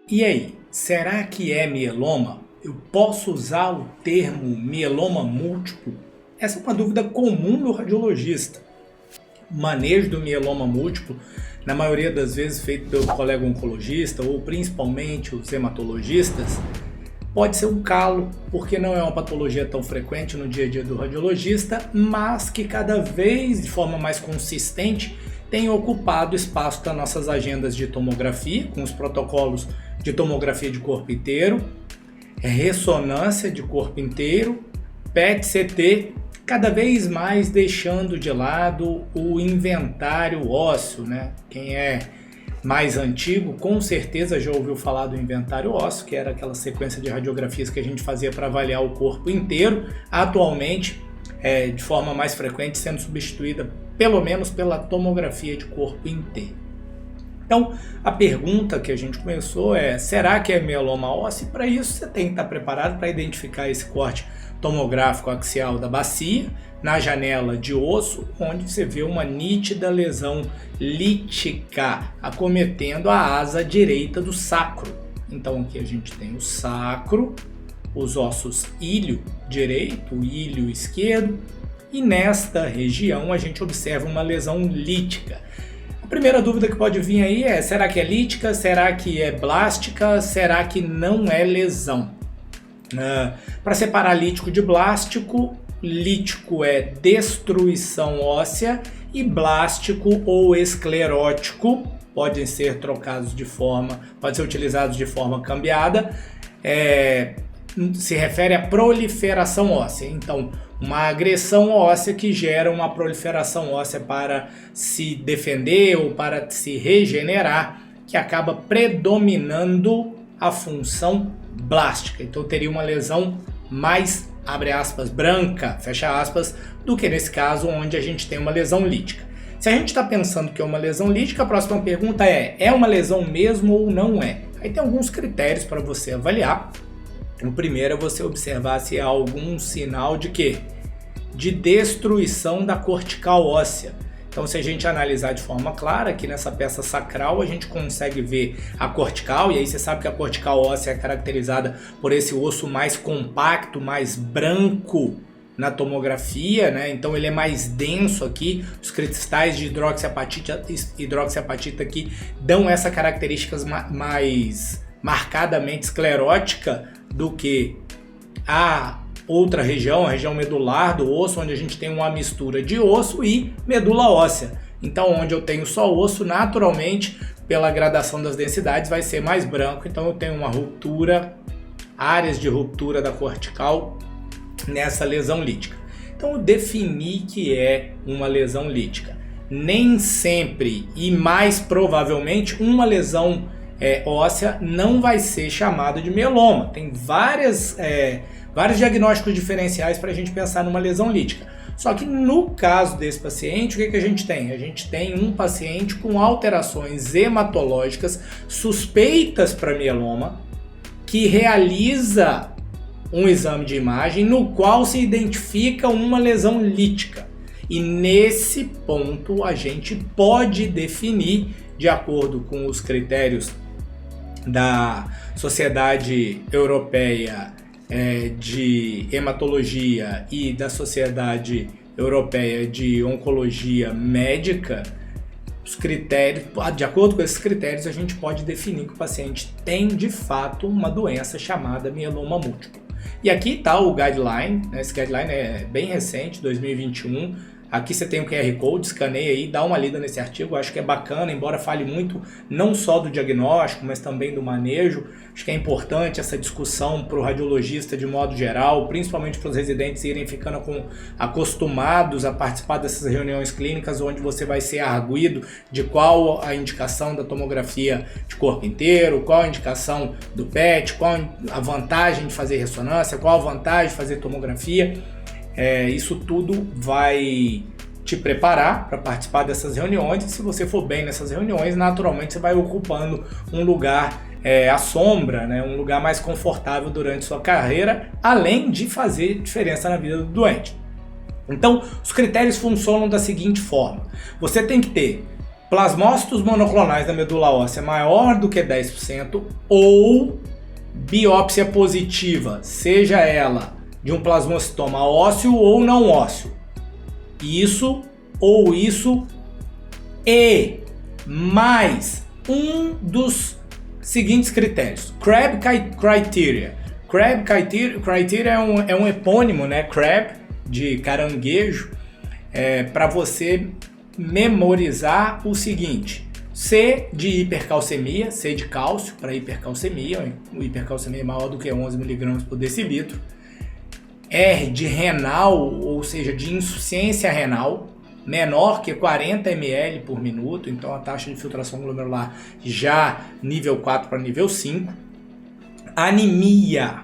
E aí, será que é mieloma? Eu posso usar o termo mieloma múltiplo? Essa é uma dúvida comum do radiologista. O manejo do mieloma múltiplo, na maioria das vezes feito pelo colega oncologista ou principalmente os hematologistas, pode ser um calo, porque não é uma patologia tão frequente no dia a dia do radiologista, mas que cada vez de forma mais consistente tem ocupado espaço das nossas agendas de tomografia, com os protocolos de tomografia de corpo inteiro, ressonância de corpo inteiro, PET-CT, cada vez mais deixando de lado o inventário ósseo, né? Quem é mais antigo, com certeza já ouviu falar do inventário ósseo, que era aquela sequência de radiografias que a gente fazia para avaliar o corpo inteiro, atualmente, de forma mais frequente, sendo substituída pelo menos pela tomografia de corpo inteiro. Então, a pergunta que a gente começou é, será que é mieloma ósseo? E para isso você tem que estar preparado para identificar esse corte tomográfico axial da bacia, na janela de osso, onde você vê uma nítida lesão lítica acometendo a asa direita do sacro. Então aqui a gente tem o sacro, os ossos ilho direito, ilho esquerdo, e nesta região a gente observa uma lesão lítica. A primeira dúvida que pode vir aí é, será que é lítica, será que é blástica, será que não é lesão? Para separar lítico de blástico, lítico é destruição óssea e blástico ou esclerótico podem ser trocados de forma, pode ser utilizados de forma cambiada, se refere à proliferação óssea. Então, uma agressão óssea que gera uma proliferação óssea para se defender ou para se regenerar, que acaba predominando a função blástica. Então teria uma lesão mais, abre aspas, branca, fecha aspas, do que nesse caso onde a gente tem uma lesão lítica. Se a gente está pensando que é uma lesão lítica, a próxima pergunta é uma lesão mesmo ou não é? Aí tem alguns critérios para você avaliar. O primeiro é você observar se há algum sinal de quê? De destruição da cortical óssea. Então, se a gente analisar de forma clara, aqui nessa peça sacral a gente consegue ver a cortical, e aí você sabe que a cortical óssea é caracterizada por esse osso mais compacto, mais branco na tomografia, né? Então ele é mais denso aqui, os cristais de hidroxiapatita aqui dão essa característica mais marcadamente esclerótica do que a outra região, a região medular do osso, onde a gente tem uma mistura de osso e medula óssea. Então, onde eu tenho só osso, naturalmente, pela gradação das densidades, vai ser mais branco. Então, eu tenho uma ruptura, áreas de ruptura da cortical nessa lesão lítica. Então, eu defini que é uma lesão lítica. Nem sempre e mais provavelmente uma lesão óssea não vai ser chamada de mieloma. Tem vários diagnósticos diferenciais para a gente pensar numa lesão lítica. Só que no caso desse paciente, o que a gente tem? A gente tem um paciente com alterações hematológicas suspeitas para mieloma, que realiza um exame de imagem no qual se identifica uma lesão lítica. E nesse ponto a gente pode definir, de acordo com os critérios da Sociedade Europeia de Hematologia e da Sociedade Europeia de Oncologia Médica, os critérios, de acordo com esses critérios, a gente pode definir que o paciente tem de fato uma doença chamada mieloma múltiplo. E aqui está o guideline, né? Esse guideline é bem recente, 2021. Aqui você tem o QR Code, escaneia aí, dá uma lida nesse artigo, acho que é bacana, embora fale muito não só do diagnóstico, mas também do manejo. Acho que é importante essa discussão para o radiologista de modo geral, principalmente para os residentes irem ficando acostumados a participar dessas reuniões clínicas, onde você vai ser arguido de qual a indicação da tomografia de corpo inteiro, qual a indicação do PET, qual a vantagem de fazer ressonância, qual a vantagem de fazer tomografia. Isso tudo vai te preparar para participar dessas reuniões, e se você for bem nessas reuniões, naturalmente você vai ocupando um lugar à sombra, né? Um lugar mais confortável durante sua carreira, além de fazer diferença na vida do doente. Então, os critérios funcionam da seguinte forma: você tem que ter plasmócitos monoclonais da medula óssea maior do que 10% ou biópsia positiva, seja ela de um plasmocitoma ósseo ou não ósseo. Isso e mais um dos seguintes critérios. CRAB Criteria. CRAB Criteria é um epônimo, né? CRAB, de caranguejo, para você memorizar o seguinte: C de hipercalcemia, C de cálcio para hipercalcemia, o hipercalcemia é maior do que 11 mg por decilitro. R de renal, ou seja, de insuficiência renal, menor que 40 ml por minuto, então a taxa de filtração glomerular já nível 4 para nível 5. Anemia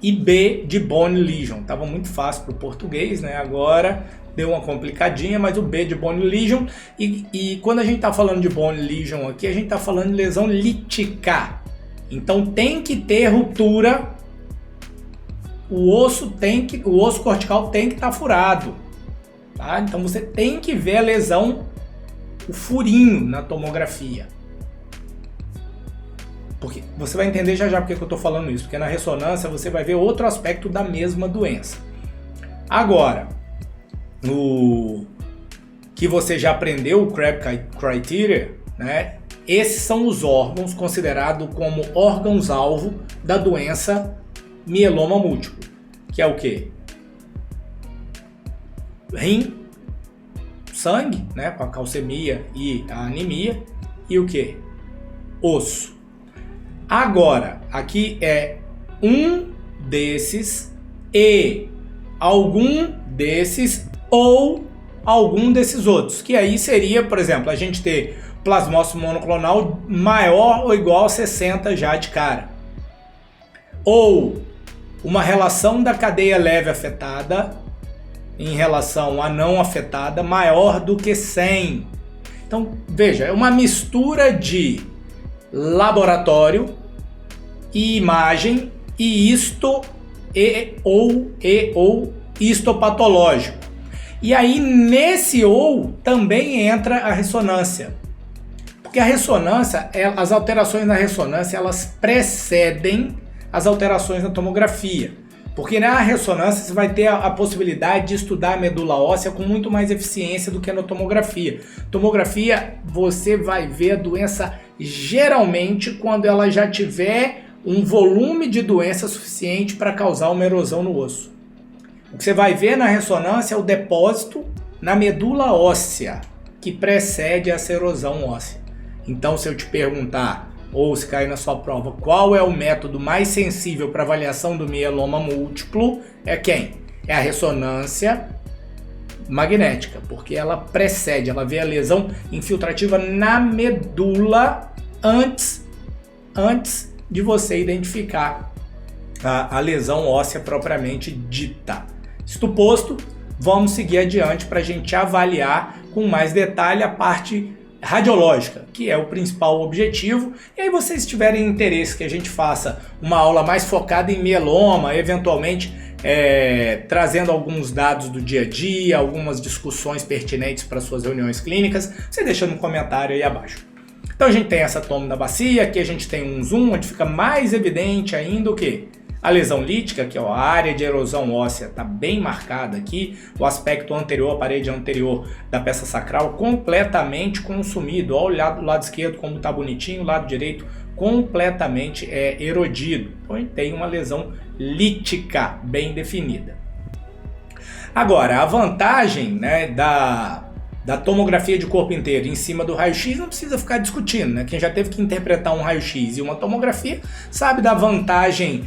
e B de bone lesion. Tava muito fácil para o português, né? Agora deu uma complicadinha, mas o B de bone lesion. E quando a gente está falando de bone lesion aqui, a gente está falando de lesão lítica. Então tem que ter ruptura. O osso cortical tem que estar furado, tá? Então você tem que ver a lesão, o furinho na tomografia. Porque você vai entender já porque eu estou falando isso, porque na ressonância você vai ver outro aspecto da mesma doença. Agora, no que você já aprendeu, o CRAB Criteria, né? Esses são os órgãos considerados como órgãos-alvo da doença mieloma múltiplo, que é o quê? Rim, sangue, né, com a calcemia e a anemia, e o quê? Osso. Agora, aqui é um desses e algum desses ou algum desses outros, que aí seria, por exemplo, a gente ter plasmócito monoclonal maior ou igual a 60 já de cara, ou uma relação da cadeia leve afetada em relação à não afetada maior do que 100. Então, veja, é uma mistura de laboratório e imagem e ou histopatológico. E aí, nesse ou, também entra a ressonância. Porque a ressonância, as alterações na ressonância, elas precedem as alterações na tomografia. Porque na ressonância você vai ter a possibilidade de estudar a medula óssea com muito mais eficiência do que na tomografia. Tomografia, você vai ver a doença geralmente quando ela já tiver um volume de doença suficiente para causar uma erosão no osso. O que você vai ver na ressonância é o depósito na medula óssea, que precede essa erosão óssea. Então, se eu te perguntar, ou se cair na sua prova, qual é o método mais sensível para avaliação do mieloma múltiplo, é quem? É a ressonância magnética, porque ela precede, ela vê a lesão infiltrativa na medula antes de você identificar a lesão óssea propriamente dita. Isto posto, vamos seguir adiante para a gente avaliar com mais detalhe a parte radiológica, que é o principal objetivo. E aí vocês tiverem interesse que a gente faça uma aula mais focada em mieloma, eventualmente trazendo alguns dados do dia a dia, algumas discussões pertinentes para suas reuniões clínicas, você deixa no comentário aí abaixo. Então a gente tem essa toma da bacia, aqui a gente tem um zoom onde fica mais evidente ainda o que? A lesão lítica, que é a área de erosão óssea, está bem marcada aqui. O aspecto anterior, a parede anterior da peça sacral, completamente consumido. Olha o lado esquerdo como está bonitinho, o lado direito completamente erodido. Então a gente tem uma lesão lítica bem definida. Agora, a vantagem, né, da tomografia de corpo inteiro em cima do raio-x não precisa ficar discutindo, né? Quem já teve que interpretar um raio-x e uma tomografia sabe da vantagem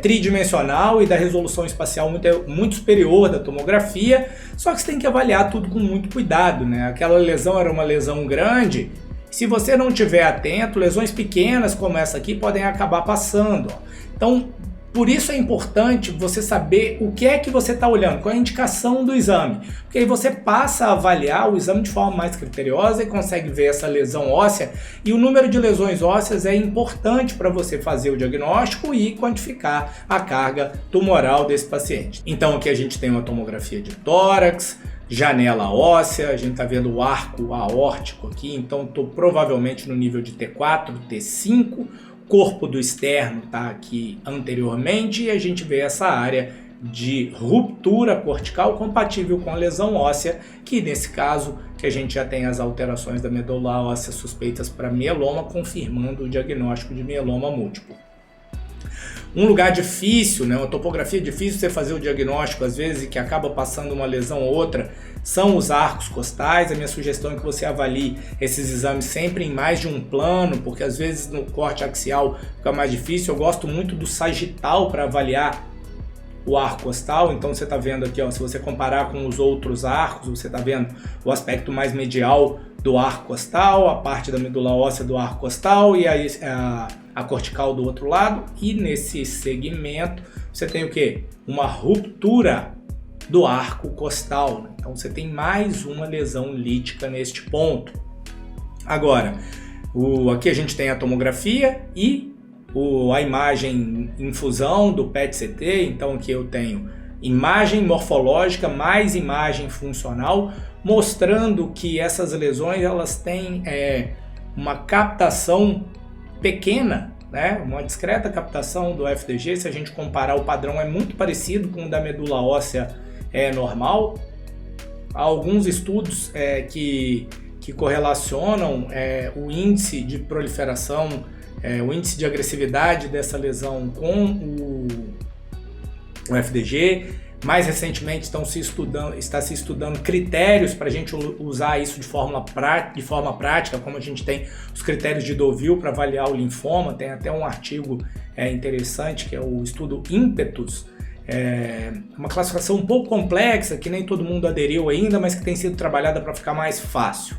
tridimensional e da resolução espacial muito superior da tomografia, só que você tem que avaliar tudo com muito cuidado, né? Aquela lesão era uma lesão grande, se você não estiver atento, lesões pequenas como essa aqui podem acabar passando. Então, por isso é importante você saber o que é que você está olhando, qual é a indicação do exame. Porque aí você passa a avaliar o exame de forma mais criteriosa e consegue ver essa lesão óssea. E o número de lesões ósseas é importante para você fazer o diagnóstico e quantificar a carga tumoral desse paciente. Então aqui a gente tem uma tomografia de tórax, janela óssea, a gente está vendo o arco aórtico aqui, então estou provavelmente no nível de T4, T5, corpo do externo está aqui anteriormente e a gente vê essa área de ruptura cortical compatível com a lesão óssea, que nesse caso que a gente já tem as alterações da medula óssea suspeitas para mieloma, confirmando o diagnóstico de mieloma múltiplo. Um lugar difícil, né, uma topografia difícil você fazer o diagnóstico às vezes e que acaba passando uma lesão ou outra, são os arcos costais. A minha sugestão é que você avalie esses exames sempre em mais de um plano, porque às vezes no corte axial fica mais difícil. Eu gosto muito do sagital para avaliar o arco costal, então você está vendo aqui, ó, se você comparar com os outros arcos, você está vendo o aspecto mais medial do arco costal, a parte da medula óssea do arco costal e a cortical do outro lado, e nesse segmento você tem o que? Uma ruptura do arco costal, né? Então você tem mais uma lesão lítica neste ponto. Agora, aqui a gente tem a tomografia e a imagem em fusão do PET-CT, então aqui eu tenho imagem morfológica mais imagem funcional, mostrando que essas lesões elas têm uma captação pequena, né? Uma discreta captação do FDG. Se a gente comparar, o padrão é muito parecido com o da medula óssea normal. Há alguns estudos que correlacionam o índice de proliferação, o índice de agressividade dessa lesão com o FDG. Mais recentemente está se estudando critérios para a gente usar isso de forma prática, como a gente tem os critérios de Deauville para avaliar o linfoma. Tem até um artigo interessante que é o estudo Impetus, uma classificação um pouco complexa que nem todo mundo aderiu ainda, mas que tem sido trabalhada para ficar mais fácil.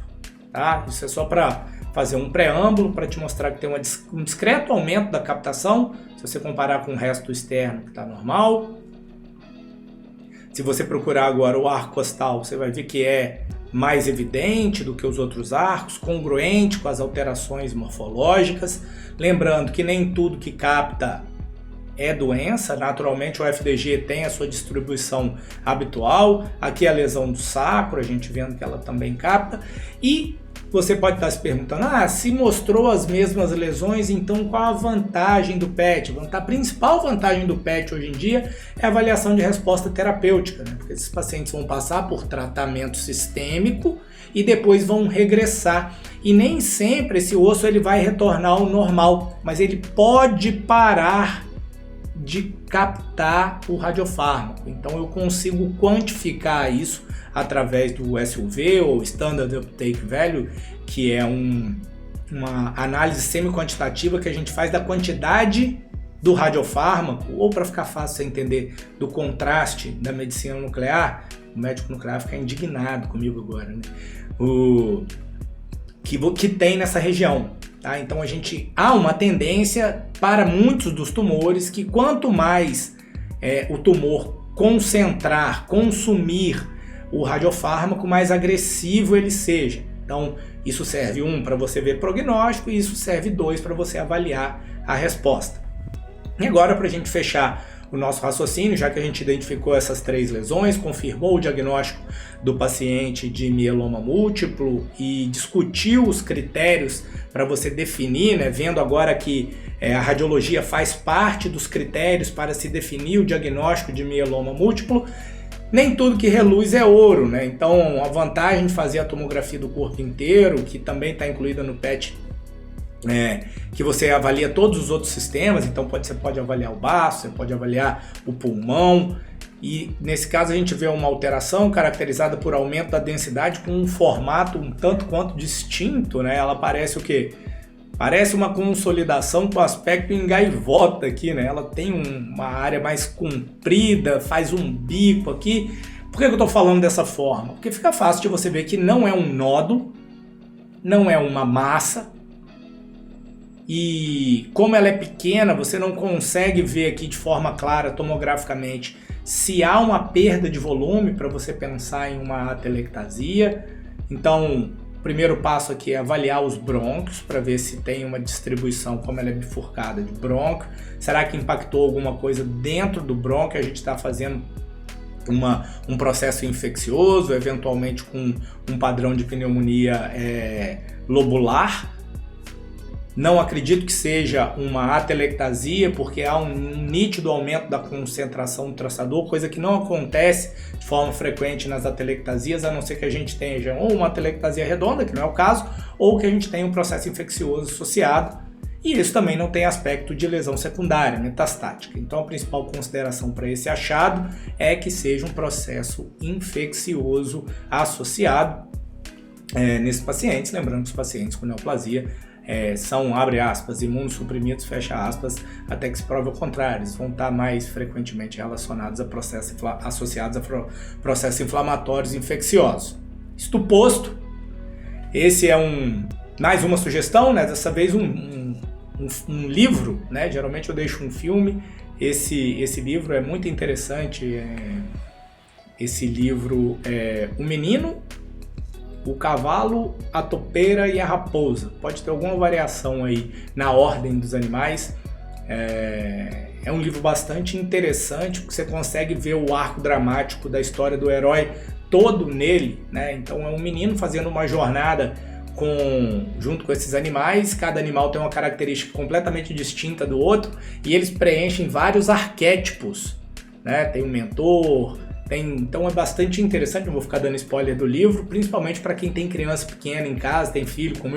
Tá? Isso é só para fazer um preâmbulo para te mostrar que tem um discreto aumento da captação, se você comparar com o resto externo que está normal. Se você procurar agora o arco costal, você vai ver que é mais evidente do que os outros arcos, congruente com as alterações morfológicas. Lembrando que nem tudo que capta é doença, naturalmente o FDG tem a sua distribuição habitual. Aqui a lesão do sacro, a gente vendo que ela também capta. E você pode estar se perguntando, se mostrou as mesmas lesões, então qual a vantagem do PET? A principal vantagem do PET hoje em dia é a avaliação de resposta terapêutica, né? Porque esses pacientes vão passar por tratamento sistêmico e depois vão regressar. E nem sempre esse osso ele vai retornar ao normal, mas ele pode parar de captar o radiofármaco. Então eu consigo quantificar isso através do SUV ou Standard Uptake Value, que é uma análise semi-quantitativa que a gente faz da quantidade do radiofármaco, ou para ficar fácil você entender, do contraste da medicina nuclear. O médico nuclear fica indignado comigo agora, né? Que tem nessa região. Tá? Então há uma tendência para muitos dos tumores que quanto mais o tumor consumir o radiofármaco, mais agressivo ele seja. Então isso serve para você ver prognóstico e isso serve 2 para você avaliar a resposta. E agora, para a gente fechar o nosso raciocínio, já que a gente identificou essas 3 lesões, confirmou o diagnóstico do paciente de mieloma múltiplo e discutiu os critérios para você definir, né, vendo agora que a radiologia faz parte dos critérios para se definir o diagnóstico de mieloma múltiplo, nem tudo que reluz é ouro, né? Então a vantagem de fazer a tomografia do corpo inteiro, que também está incluída no PET, que você avalia todos os outros sistemas, então você pode avaliar o baço, você pode avaliar o pulmão, e nesse caso a gente vê uma alteração caracterizada por aumento da densidade com um formato um tanto quanto distinto, né? Ela parece o quê? Parece uma consolidação com aspecto em gaivota aqui, né? Ela tem uma área mais comprida, faz um bico aqui. Por que eu estou falando dessa forma? Porque fica fácil de você ver que não é um nódulo, não é uma massa, e como ela é pequena, você não consegue ver aqui de forma clara tomograficamente se há uma perda de volume para você pensar em uma atelectasia. Então, o primeiro passo aqui é avaliar os brônquios para ver se tem uma distribuição, como ela é bifurcada, de brônquio. Será que impactou alguma coisa dentro do brônquio? A gente está fazendo um processo infeccioso, eventualmente com um padrão de pneumonia lobular. Não acredito que seja uma atelectasia, porque há um nítido aumento da concentração do traçador, coisa que não acontece de forma frequente nas atelectasias, a não ser que a gente tenha ou uma atelectasia redonda, que não é o caso, ou que a gente tenha um processo infeccioso associado. E isso também não tem aspecto de lesão secundária, metastática. Então a principal consideração para esse achado é que seja um processo infeccioso associado nesses pacientes. Lembrando que os pacientes com neoplasia são, abre aspas, imunossuprimidos, fecha aspas, até que se prove o contrário. Eles vão estar mais frequentemente relacionados a processos associados a processos inflamatórios infecciosos. Isto posto, esse é mais uma sugestão, né? Dessa vez um livro, né? Geralmente eu deixo um filme. Esse livro é muito interessante. Esse livro é O Menino, o Cavalo, a Topeira e a Raposa. Pode ter alguma variação aí na ordem dos animais. É um livro bastante interessante, porque você consegue ver o arco dramático da história do herói todo nele, né? Então é um menino fazendo uma jornada junto com esses animais. Cada animal tem uma característica completamente distinta do outro e eles preenchem vários arquétipos, né? Tem um mentor, então é bastante interessante. Não vou ficar dando spoiler do livro, principalmente para quem tem criança pequena em casa, tem filho como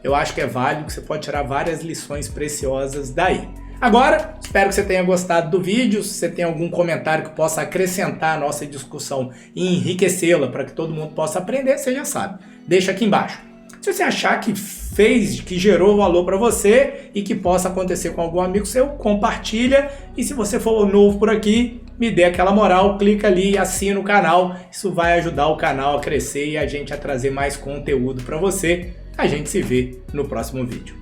eu acho que é válido, que você pode tirar várias lições preciosas daí. Agora, espero que você tenha gostado do vídeo. Se você tem algum comentário que possa acrescentar a nossa discussão e enriquecê-la para que todo mundo possa aprender, você já sabe, deixa aqui embaixo. Se você achar que gerou valor para você e que possa acontecer com algum amigo seu, compartilha. E se você for novo por aqui, me dê aquela moral, clica ali e assina o canal. Isso vai ajudar o canal a crescer e a gente a trazer mais conteúdo para você. A gente se vê no próximo vídeo.